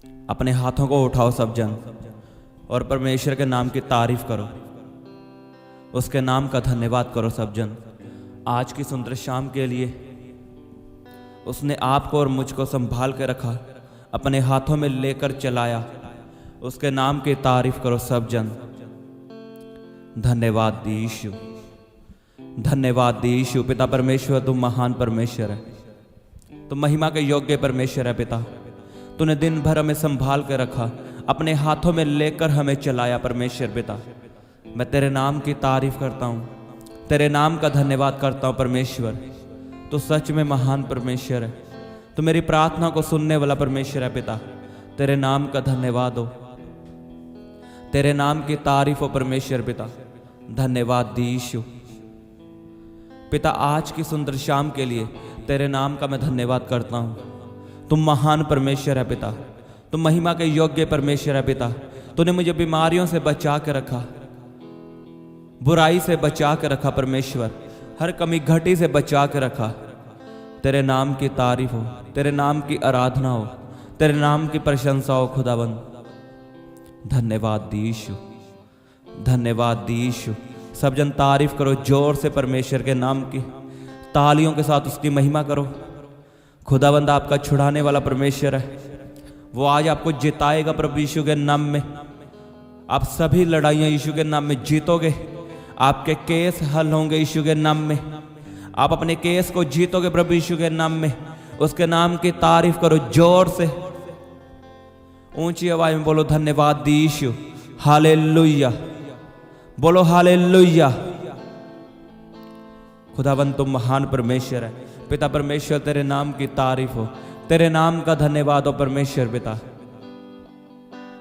अपने हाथों को उठाओ सब जन और परमेश्वर के नाम की तारीफ करो, उसके नाम का धन्यवाद करो सब जन। आज की सुंदर शाम के लिए उसने आपको और मुझको संभाल के रखा, अपने हाथों में लेकर चलाया, उसके नाम की तारीफ करो सब जन। धन्यवाद यीशु, धन्यवाद यीशु। पिता परमेश्वर तुम महान परमेश्वर है, तुम महिमा के योग्य परमेश्वर है पिता। तूने दिन भर हमें संभाल के रखा, अपने हाथों में लेकर हमें चलाया परमेश्वर पिता। मैं तेरे नाम की तारीफ करता हूँ, तेरे नाम का धन्यवाद करता हूँ परमेश्वर। तो सच में महान परमेश्वर है, तो मेरी प्रार्थना को सुनने वाला परमेश्वर है पिता। तेरे नाम का धन्यवाद हो, तेरे नाम की तारीफ हो परमेश्वर पिता। धन्यवाद यीशु पिता। आज की सुंदर शाम के लिए तेरे नाम का मैं धन्यवाद करता हूँ। तुम महान परमेश्वर है पिता, तुम महिमा के योग्य परमेश्वर है पिता। तूने मुझे बीमारियों से बचा के रखा, बुराई से बचा के रखा परमेश्वर, हर कमी घटी से बचा के रखा। तेरे नाम की तारीफ हो, तेरे नाम की आराधना हो, तेरे नाम की प्रशंसा हो खुदावंद। धन्यवाद यीशु, धन्यवाद यीशु। सब जन तारीफ करो जोर से परमेश्वर के नाम की, तालियों के साथ उसकी महिमा करो। खुदावंद आपका छुड़ाने वाला परमेश्वर है, वो आज आपको जिताएगा प्रभु यीशु के नाम में। आप सभी लड़ाइयाँ यीशु के नाम में जीतोगे, आपके केस हल होंगे यीशु के नाम में। आप अपने केस को जीतोगे प्रभु यीशु के नाम में। उसके नाम की तारीफ करो जोर से, ऊंची आवाज में बोलो धन्यवाद यीशु, हालेलुया, बोलो हालेलुया। खुदावंद तुम महान परमेश्वर है पिता परमेश्वर। तेरे नाम की तारीफ हो, तेरे नाम का धन्यवाद हो परमेश्वर पिता।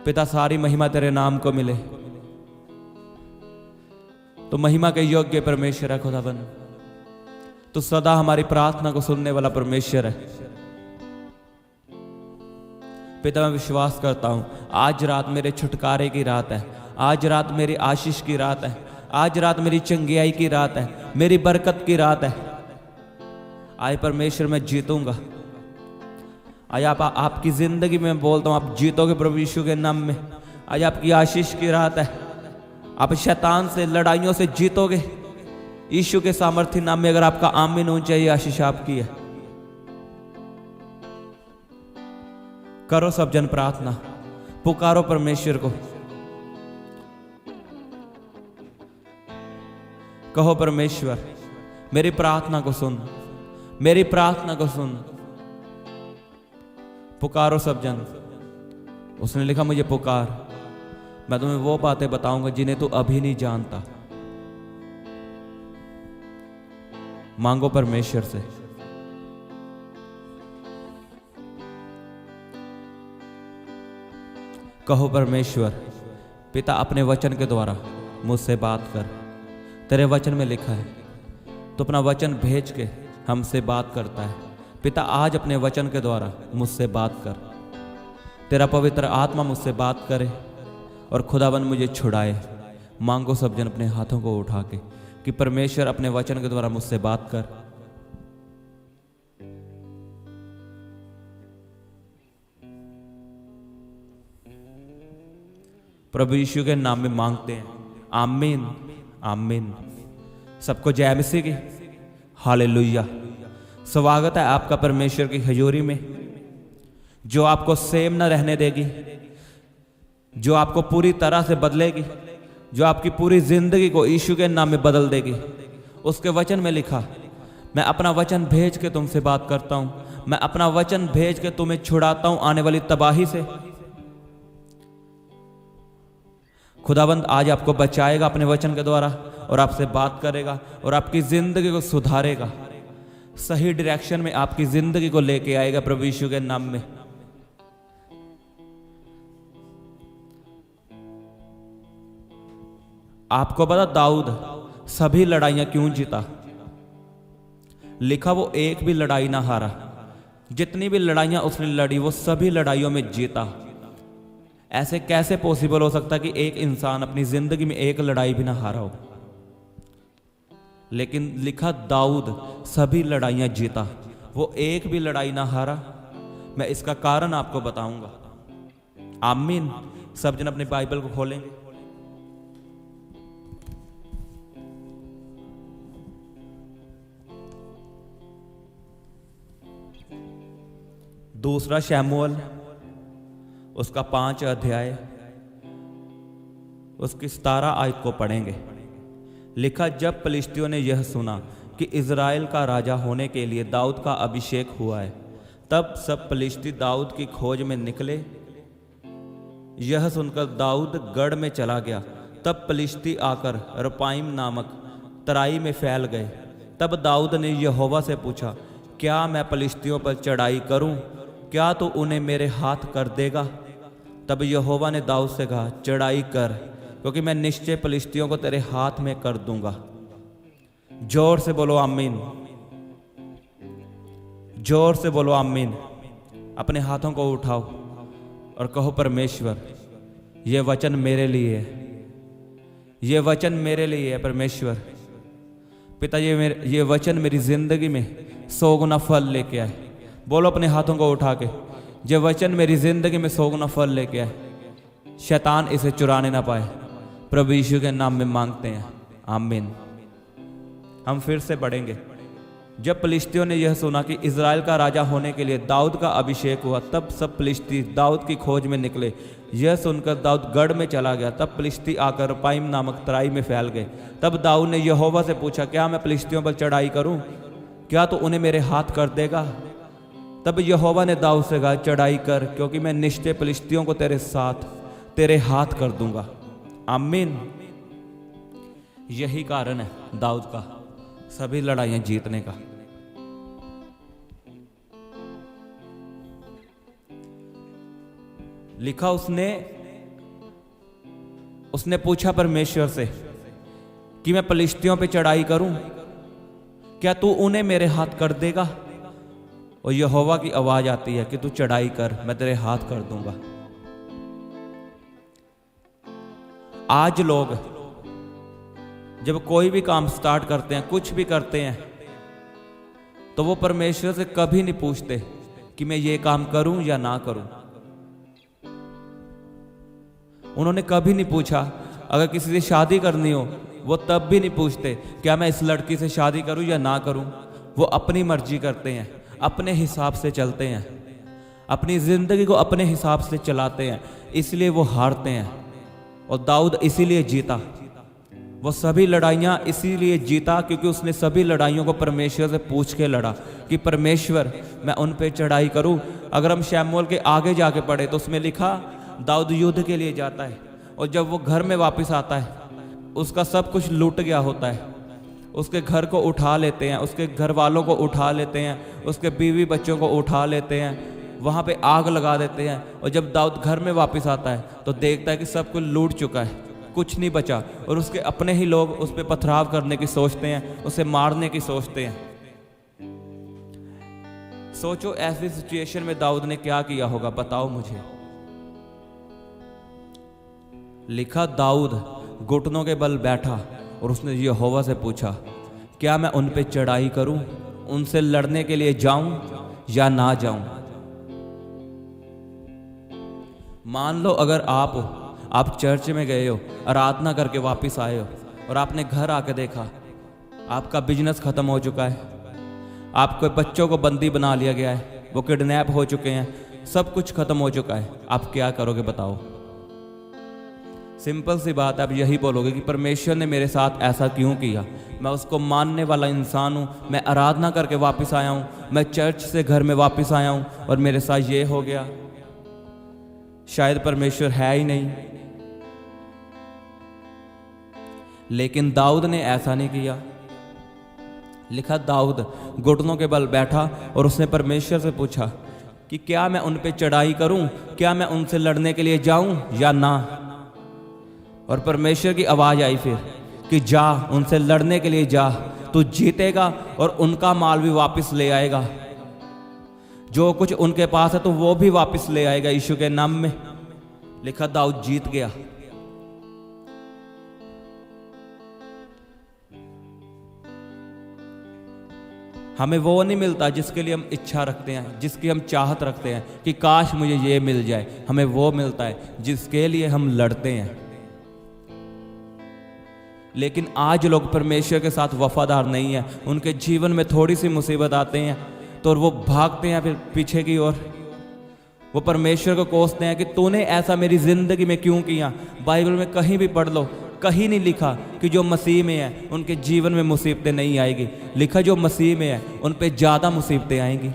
पिता सारी महिमा तेरे नाम को मिले, तो महिमा के योग्य परमेश्वर है खुदावंद। तो सदा हमारी प्रार्थना को सुनने वाला परमेश्वर है पिता। मैं विश्वास करता हूं आज रात मेरे छुटकारे की रात है, आज रात मेरी आशीष की रात है, आज रात मेरी चंगियाई की रात है, मेरी बरकत की रात है। आए परमेश्वर मैं जीतूंगा। आज आपकी जिंदगी में बोलता हूं आप जीतोगे प्रभु यीशु के नाम में। आज आपकी आशीष की रात है, आप शैतान से लड़ाइयों से जीतोगे यीशु के सामर्थ्य नाम में। अगर आपका आमीन होना चाहिए, आशीष आपकी है। करो सब जन प्रार्थना, पुकारो परमेश्वर को, कहो परमेश्वर मेरी प्रार्थना को सुन, मेरी प्रार्थना को सुन। पुकारो सब जन। उसने लिखा मुझे पुकार, मैं तुम्हें वो बातें बताऊंगा जिन्हें तू अभी नहीं जानता। मांगो परमेश्वर से। कहो परमेश्वर पिता अपने वचन के द्वारा मुझसे बात कर। तेरे वचन में लिखा है तो अपना वचन भेज के हमसे बात करता है। पिता आज अपने वचन के द्वारा मुझसे बात कर, तेरा पवित्र आत्मा मुझसे बात करे और खुदावन मुझे छुड़ाए। मांगो सब जन अपने हाथों को उठा के कि परमेश्वर अपने वचन के द्वारा मुझसे बात कर। प्रभु यीशु के नाम में मांगते हैं, आमीन आमीन। सबको जय मसीह की, हालेलुया। स्वागत है आपका परमेश्वर की हजूरी में, जो आपको सेम न रहने देगी, जो आपको पूरी तरह से बदलेगी, जो आपकी पूरी जिंदगी को यीशु के नाम में बदल देगी। उसके वचन में लिखा मैं अपना वचन भेज के तुमसे बात करता हूं, मैं अपना वचन भेज के तुम्हें छुड़ाता हूं आने वाली तबाही से। खुदावंद आज आपको बचाएगा अपने वचन के द्वारा और आपसे बात करेगा और आपकी जिंदगी को सुधारेगा, सही डायरेक्शन में आपकी जिंदगी को लेके आएगा प्रभु यीशु के नाम में। आपको पता दाऊद सभी लड़ाइयां क्यों जीता? लिखा वो एक भी लड़ाई ना हारा। जितनी भी लड़ाइयां उसने लड़ी वो सभी लड़ाइयों में जीता। ऐसे कैसे पॉसिबल हो सकता कि एक इंसान अपनी जिंदगी में एक लड़ाई भी ना हारा हो? लेकिन लिखा दाऊद सभी लड़ाइयां जीता, वो एक भी लड़ाई ना हारा। मैं इसका कारण आपको बताऊंगा। आमीन। सब जन अपनी बाइबल को खोलेंगे। दूसरा शमूएल उसका 5 अध्याय उसकी 17 आयत को पढ़ेंगे। लिखा, जब पलिश्तियों ने यह सुना कि इज़राइल का राजा होने के लिए दाऊद का अभिषेक हुआ है, तब सब पलिश्ती दाऊद की खोज में निकले। यह सुनकर दाऊद गढ़ में चला गया। तब पलिश्ती आकर रपाइम नामक तराई में फैल गए। तब दाऊद ने यहोवा से पूछा, क्या मैं पलिश्तियों पर चढ़ाई करूं? क्या तो उन्हें मेरे हाथ कर देगा? तब यहोवा ने दाऊद से कहा, चढ़ाई कर, क्योंकि मैं निश्चय पलिश्तियों को तेरे हाथ में कर दूंगा। जोर से बोलो आमीन। जोर से बोलो आमीन। अपने हाथों को उठाओ और कहो, परमेश्वर ये वचन मेरे लिए है, ये वचन मेरे लिए है। परमेश्वर पिता, ये वचन मेरी जिंदगी में 100 गुना फल लेके आए। बोलो अपने हाथों को उठा के, ये वचन मेरी जिंदगी में 100 गुना फल लेके आए, शैतान इसे चुराने ना पाए। प्रभु यीशु के नाम में मांगते हैं, आमीन। हम फिर से पढ़ेंगे। जब पलिश्तियों ने यह सुना कि इज़राइल का राजा होने के लिए दाऊद का अभिषेक हुआ, तब सब पलिश्ती दाऊद की खोज में निकले। यह सुनकर दाऊद गढ़ में चला गया। तब पलिश्ती आकर रपाइम नामक तराई में फैल गए। तब दाऊद ने यहोवा से पूछा, क्या मैं पलिश्तियों पर चढ़ाई करूं? क्या तो उन्हें मेरे हाथ कर देगा? तब यहोवा ने दाऊद से कहा, चढ़ाई कर, क्योंकि मैं निश्चय पलिश्तियों को तेरे हाथ कर दूंगा। आमीन। यही कारण है दाऊद का सभी लड़ाइयां जीतने का। लिखा, उसने पूछा परमेश्वर से कि मैं पलिश्तियों पे चढ़ाई करूं, क्या तू उन्हें मेरे हाथ कर देगा? और यहोवा की आवाज आती है कि तू चढ़ाई कर, मैं तेरे हाथ कर दूंगा। आज लोग जब कोई भी काम स्टार्ट करते हैं, कुछ भी करते हैं, तो वो परमेश्वर से कभी नहीं पूछते कि मैं ये काम करूं या ना करूं। उन्होंने कभी नहीं पूछा। अगर किसी से शादी करनी हो, वो तब भी नहीं पूछते क्या मैं इस लड़की से शादी करूं या ना करूं। वो अपनी मर्जी करते हैं, अपने हिसाब से चलते हैं, अपनी जिंदगी को अपने हिसाब से चलाते हैं, इसलिए वो हारते हैं। और दाऊद इसीलिए जीता। वो सभी लड़ाइयाँ इसीलिए जीता क्योंकि उसने सभी लड़ाइयों को परमेश्वर से पूछ के लड़ा कि परमेश्वर मैं उन पे चढ़ाई करूं। अगर हम शमूएल के आगे जाके पढ़े तो उसमें लिखा, दाऊद युद्ध के लिए जाता है और जब वो घर में वापस आता है, उसका सब कुछ लूट गया होता है। उसके घर को उठा लेते हैं, उसके घर वालों को उठा लेते हैं, उसके बीवी बच्चों को उठा लेते हैं, वहाँ पे आग लगा देते हैं। और जब दाऊद घर में वापस आता है तो देखता है कि सब कुछ लूट चुका है, कुछ नहीं बचा। और उसके अपने ही लोग उस पर पथराव करने की सोचते हैं, उसे मारने की सोचते हैं। सोचो ऐसी सिचुएशन में दाऊद ने क्या किया होगा, बताओ मुझे। लिखा, दाऊद घुटनों के बल बैठा और उसने यहोवा से पूछा, क्या मैं उन पे चढ़ाई करूं, उनसे लड़ने के लिए जाऊं या ना जाऊं। मान लो अगर आप चर्च में गए हो, आराधना करके वापस आए हो और आपने घर आके देखा आपका बिजनेस खत्म हो चुका है, आपके बच्चों को बंदी बना लिया गया है, वो किडनैप हो चुके हैं, सब कुछ खत्म हो चुका है, आप क्या करोगे बताओ। सिंपल सी बात है, आप यही बोलोगे कि परमेश्वर ने मेरे साथ ऐसा क्यों किया। मैं उसको मानने वाला इंसान हूँ, मैं आराधना करके वापस आया हूँ, मैं चर्च से घर में वापस आया हूँ और मेरे साथ ये हो गया। शायद परमेश्वर है ही नहीं। लेकिन दाऊद ने ऐसा नहीं किया। लिखा, दाऊद घुटनों के बल बैठा और उसने परमेश्वर से पूछा कि क्या मैं उन पे चढ़ाई करूं, क्या मैं उनसे लड़ने के लिए जाऊं या ना। और परमेश्वर की आवाज आई फिर कि जा, उनसे लड़ने के लिए जा, तू जीतेगा और उनका माल भी वापस ले आएगा, जो कुछ उनके पास है तो वो भी वापस ले आएगा यीशु के नाम में। लिखा, दाऊद जीत गया। हमें वो नहीं मिलता जिसके लिए हम इच्छा रखते हैं, जिसकी हम चाहत रखते हैं कि काश मुझे ये मिल जाए। हमें वो मिलता है जिसके लिए हम लड़ते हैं। लेकिन आज लोग परमेश्वर के साथ वफादार नहीं है। उनके जीवन में थोड़ी सी मुसीबत आते हैं तो वो भागते हैं फिर पीछे की ओर। वो परमेश्वर को कोसते हैं कि तूने ऐसा मेरी ज़िंदगी में क्यों किया। बाइबल में कहीं भी पढ़ लो, कहीं नहीं लिखा कि जो मसीह में है उनके जीवन में मुसीबतें नहीं आएगी। लिखा जो मसीह में है उन पे ज़्यादा मुसीबतें आएंगी।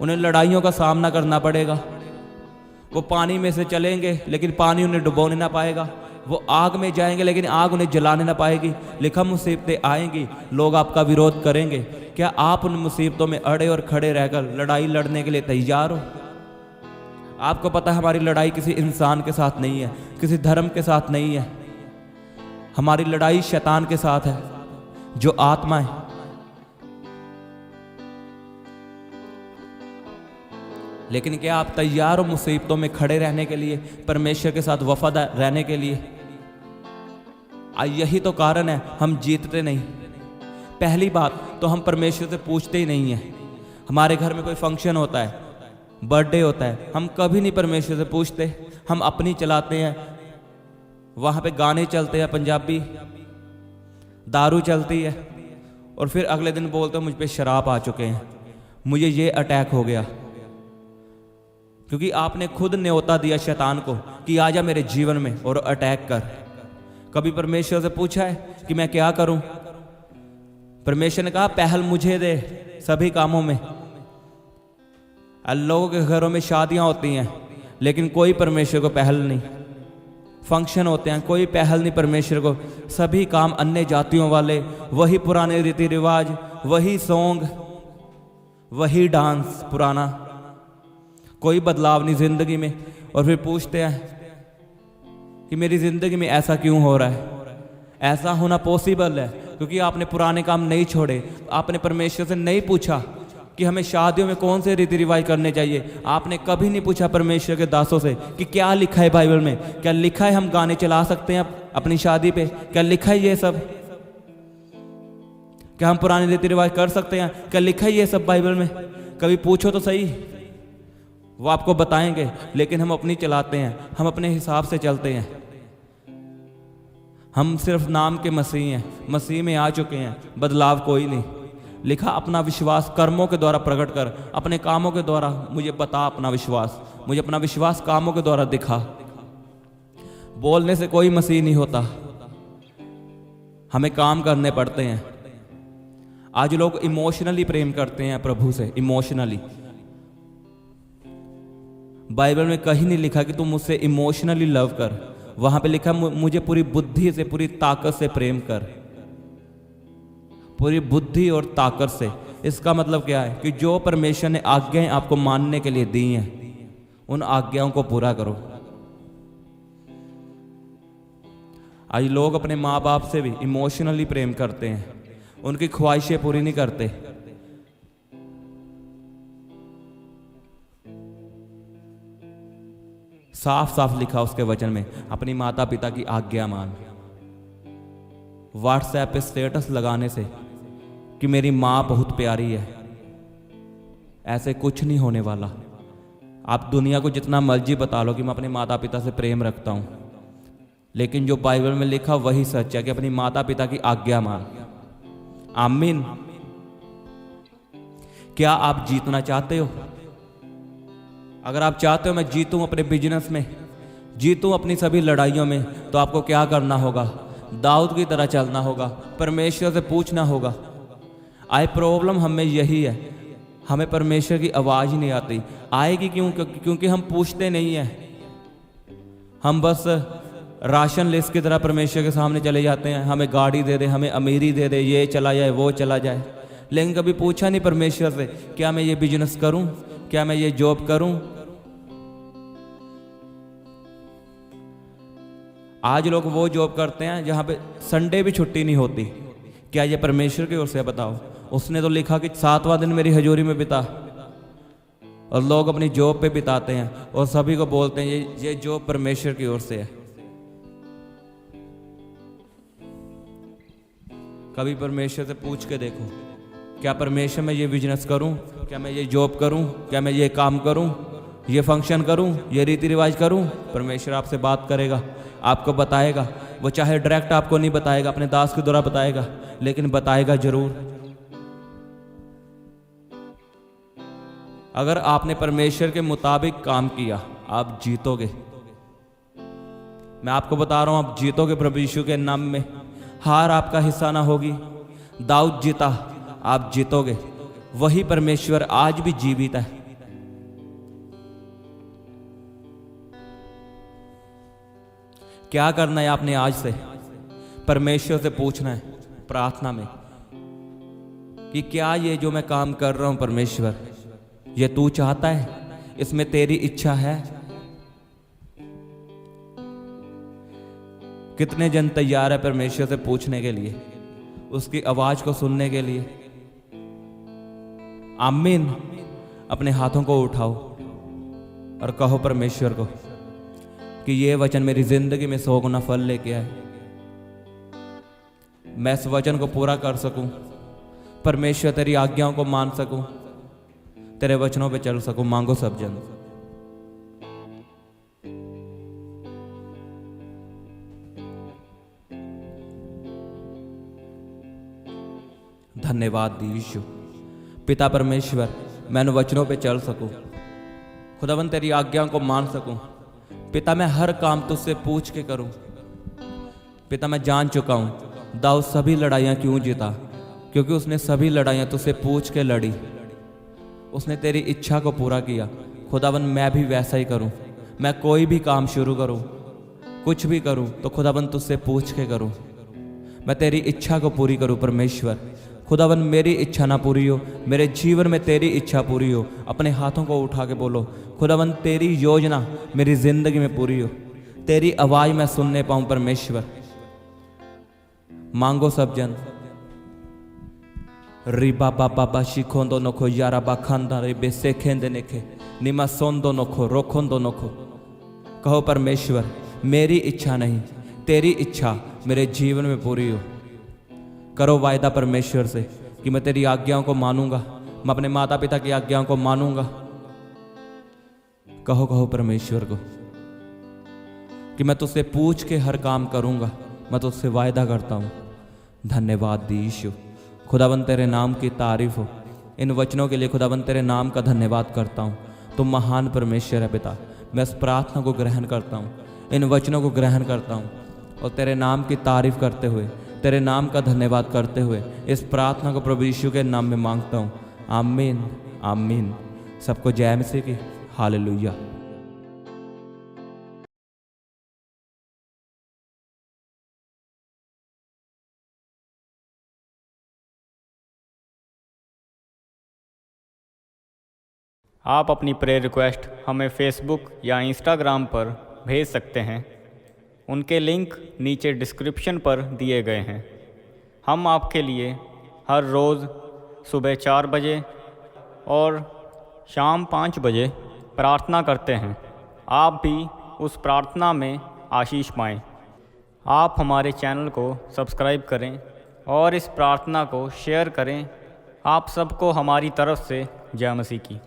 उन्हें लड़ाइयों का सामना करना पड़ेगा। वो पानी में से चलेंगे लेकिन पानी उन्हें डुबोने ना पाएगा। वो आग में जाएंगे लेकिन आग उन्हें जलाने ना पाएगी। लिखा मुसीबतें आएंगी, लोग आपका विरोध करेंगे। क्या आप उन मुसीबतों में अड़े और खड़े रहकर लड़ाई लड़ने के लिए तैयार हो? आपको पता है हमारी लड़ाई किसी इंसान के साथ नहीं है, किसी धर्म के साथ नहीं है। हमारी लड़ाई शैतान के साथ है, जो आत्मा है। लेकिन क्या आप तैयार हो मुसीबतों में खड़े रहने के लिए, परमेश्वर के साथ वफादार रहने के लिए? यही तो कारण है हम जीतते नहीं। पहली बात तो हम परमेश्वर से पूछते ही नहीं हैं। हमारे घर में कोई फंक्शन होता है, बर्थडे होता है, हम कभी नहीं परमेश्वर से पूछते। हम अपनी चलाते हैं। वहाँ पे गाने चलते हैं पंजाबी, दारू चलती है, और फिर अगले दिन बोलते हैं मुझ पे शराब आ चुके हैं, मुझे ये अटैक हो गया। क्योंकि आपने खुद न्योता दिया शैतान को कि आजा मेरे जीवन में और अटैक कर। कभी परमेश्वर से पूछा है कि मैं क्या करूं? परमेश्वर ने कहा पहल मुझे दे सभी कामों में। लोगों के घरों में शादियां होती हैं लेकिन कोई परमेश्वर को पहल नहीं। फंक्शन होते हैं, कोई पहल नहीं परमेश्वर को। सभी काम अन्य जातियों वाले, वही पुराने रीति रिवाज, वही सॉन्ग, वही डांस पुराना, कोई बदलाव नहीं जिंदगी में। और फिर पूछते हैं कि मेरी जिंदगी में ऐसा क्यों हो रहा है? ऐसा होना पॉसिबल है क्योंकि आपने पुराने काम नहीं छोड़े। आपने परमेश्वर से नहीं पूछा कि हमें शादियों में कौन से रीति रिवाज करने चाहिए। आपने कभी नहीं पूछा परमेश्वर के दासों से कि क्या लिखा है बाइबल में। क्या लिखा है हम गाने चला सकते हैं अपनी शादी पे? क्या लिखा है ये सब? क्या हम पुराने रीति रिवाज कर सकते हैं? क्या लिखा है ये सब बाइबल में? कभी पूछो तो सही, वो आपको बताएंगे। लेकिन हम अपनी चलाते हैं, हम अपने हिसाब से चलते हैं। हम सिर्फ नाम के मसीह हैं, मसीह में आ चुके हैं, बदलाव कोई नहीं। लिखा अपना विश्वास कर्मों के द्वारा प्रकट कर, अपने कामों के द्वारा मुझे बता अपना विश्वास, मुझे अपना विश्वास कामों के द्वारा दिखा। बोलने से कोई मसीह नहीं होता, हमें काम करने पड़ते हैं। आज लोग इमोशनली प्रेम करते हैं प्रभु से, इमोशनली। बाइबल में कहीं नहीं लिखा कि तुम मुझसे इमोशनली लव कर। वहां पे लिखा मुझे पूरी बुद्धि से, पूरी ताकत से प्रेम कर। पूरी बुद्धि और ताकत से, इसका मतलब क्या है कि जो परमेश्वर ने आज्ञाएं आपको मानने के लिए दी हैं, उन आज्ञाओं को पूरा करो। आज लोग अपने माँ बाप से भी इमोशनली प्रेम करते हैं, उनकी ख्वाहिशें पूरी नहीं करते। साफ साफ लिखा उसके वचन में, अपनी माता पिता की आज्ञा मान। व्हाट्सएप पे स्टेटस लगाने से कि मेरी माँ बहुत प्यारी है, ऐसे कुछ नहीं होने वाला। आप दुनिया को जितना मर्जी बता लो कि मैं अपने माता पिता से प्रेम रखता हूं, लेकिन जो बाइबल में लिखा वही सच है कि अपनी माता पिता की आज्ञा मान। आमीन। क्या आप जीतना चाहते हो? अगर आप चाहते हो मैं जीतूं अपने बिजनेस में, जीतूं अपनी सभी लड़ाइयों में, तो आपको क्या करना होगा? दाऊद की तरह चलना होगा, परमेश्वर से पूछना होगा। आई प्रॉब्लम हमें यही है, हमें परमेश्वर की आवाज़ ही नहीं आती। आएगी क्यों? क्योंकि हम पूछते नहीं हैं। हम बस राशन लिस्ट की तरह परमेश्वर के सामने चले जाते हैं, हमें गाड़ी दे दे, हमें अमीरी दे दे, ये चला जाए वो चला जाए। लेकिन कभी पूछा नहीं परमेश्वर से, क्या मैं ये बिजनेस करूं, क्या मैं ये जॉब करूं? आज लोग वो जॉब करते हैं जहां पे संडे भी छुट्टी नहीं होती। क्या ये परमेश्वर की ओर से? बताओ। उसने तो लिखा कि 7वां दिन मेरी हजूरी में बिता, और लोग अपनी जॉब पे बिताते हैं और सभी को बोलते हैं ये जॉब परमेश्वर की ओर से है। कभी परमेश्वर से पूछ के देखो क्या परमेश्वर मैं ये बिजनेस करूं, क्या मैं ये जॉब करूं, क्या मैं ये काम करूं, ये फंक्शन करूं, ये रीति रिवाज करूं? परमेश्वर आपसे बात करेगा, आपको बताएगा। वो चाहे डायरेक्ट आपको नहीं बताएगा, अपने दास के द्वारा बताएगा, लेकिन बताएगा जरूर। अगर आपने परमेश्वर के मुताबिक काम किया, आप जीतोगे। मैं आपको बता रहा हूं, आप जीतोगे प्रभु यीशु के नाम में। हार आपका हिस्सा ना होगी। दाऊद जीता, आप जीतोगे। वही परमेश्वर आज भी जीवित है। क्या करना है आपने आज से? परमेश्वर से पूछना है प्रार्थना में कि क्या ये जो मैं काम कर रहा हूं परमेश्वर, ये तू चाहता है, इसमें तेरी इच्छा है? कितने जन तैयार है परमेश्वर से पूछने के लिए, उसकी आवाज को सुनने के लिए? आमीन। अपने हाथों को उठाओ और कहो परमेश्वर को कि ये वचन मेरी जिंदगी में 100 गुना फल लेके आए। मैं इस वचन को पूरा कर सकूं, परमेश्वर तेरी आज्ञाओं को मान सकूं, तेरे वचनों पे चल सकूं। मांगो सब जन। धन्यवाद यीशु। पिता परमेश्वर, मैं उन वचनों पे चल सकूं, खुदावन तेरी आज्ञाओं को मान सकूं। पिता मैं हर काम तुझसे पूछ के करूं। पिता मैं जान चुका हूं दाऊद सभी लड़ाइयां क्यों जीता, क्योंकि उसने सभी लड़ाइयां तुझसे पूछ के लड़ी। उसने तेरी इच्छा को पूरा किया। खुदावन मैं भी वैसा ही करूं। मैं कोई भी काम शुरू करूं, कुछ भी करूं, तो खुदावन तुझसे पूछ के करूं। मैं तेरी इच्छा को पूरी करूं परमेश्वर। खुदावन मेरी इच्छा ना पूरी हो, मेरे जीवन में तेरी इच्छा पूरी हो। अपने हाथों को उठा के बोलो, खुदावन तेरी योजना मेरी जिंदगी में पूरी हो। तेरी आवाज मैं सुनने पाऊं परमेश्वर। मांगो सब जन। रिबा बाबा बा शिखोंदो नोखो यारा बा खांदा रे बेसे खेंदे नेखे निमा सोंदो नोखो रोखोंदो नोखो। कहो परमेश्वर मेरी इच्छा नहीं, तेरी इच्छा मेरे जीवन में पूरी हो। करो वायदा परमेश्वर से कि मैं तेरी आज्ञाओं को मानूंगा, मैं अपने माता पिता की आज्ञाओं को मानूंगा। कहो कहो परमेश्वर को कि मैं तुझसे पूछ के हर काम करूंगा। मैं तुझसे वायदा करता हूं। धन्यवाद यीशु। खुदावन तेरे नाम की तारीफ हो। इन वचनों के लिए खुदावन तेरे नाम का धन्यवाद करता हूं। तुम महान परमेश्वर है पिता। मैं इस प्रार्थना को ग्रहण करता हूं, इन वचनों को ग्रहण करता हूं और तेरे नाम की तारीफ करते हुए, तेरे नाम का धन्यवाद करते हुए इस प्रार्थना को प्रभु यीशु के नाम में मांगता हूं। आमीन आमीन। सबको जय मसीह की। हालेलुया। आप अपनी प्रेयर रिक्वेस्ट हमें फेसबुक या इंस्टाग्राम पर भेज सकते हैं। उनके लिंक नीचे डिस्क्रिप्शन पर दिए गए हैं। हम आपके लिए हर रोज़ सुबह 4 बजे और शाम 5 बजे प्रार्थना करते हैं। आप भी उस प्रार्थना में आशीष पाएं। आप हमारे चैनल को सब्सक्राइब करें और इस प्रार्थना को शेयर करें। आप सबको हमारी तरफ से जय मसीह की।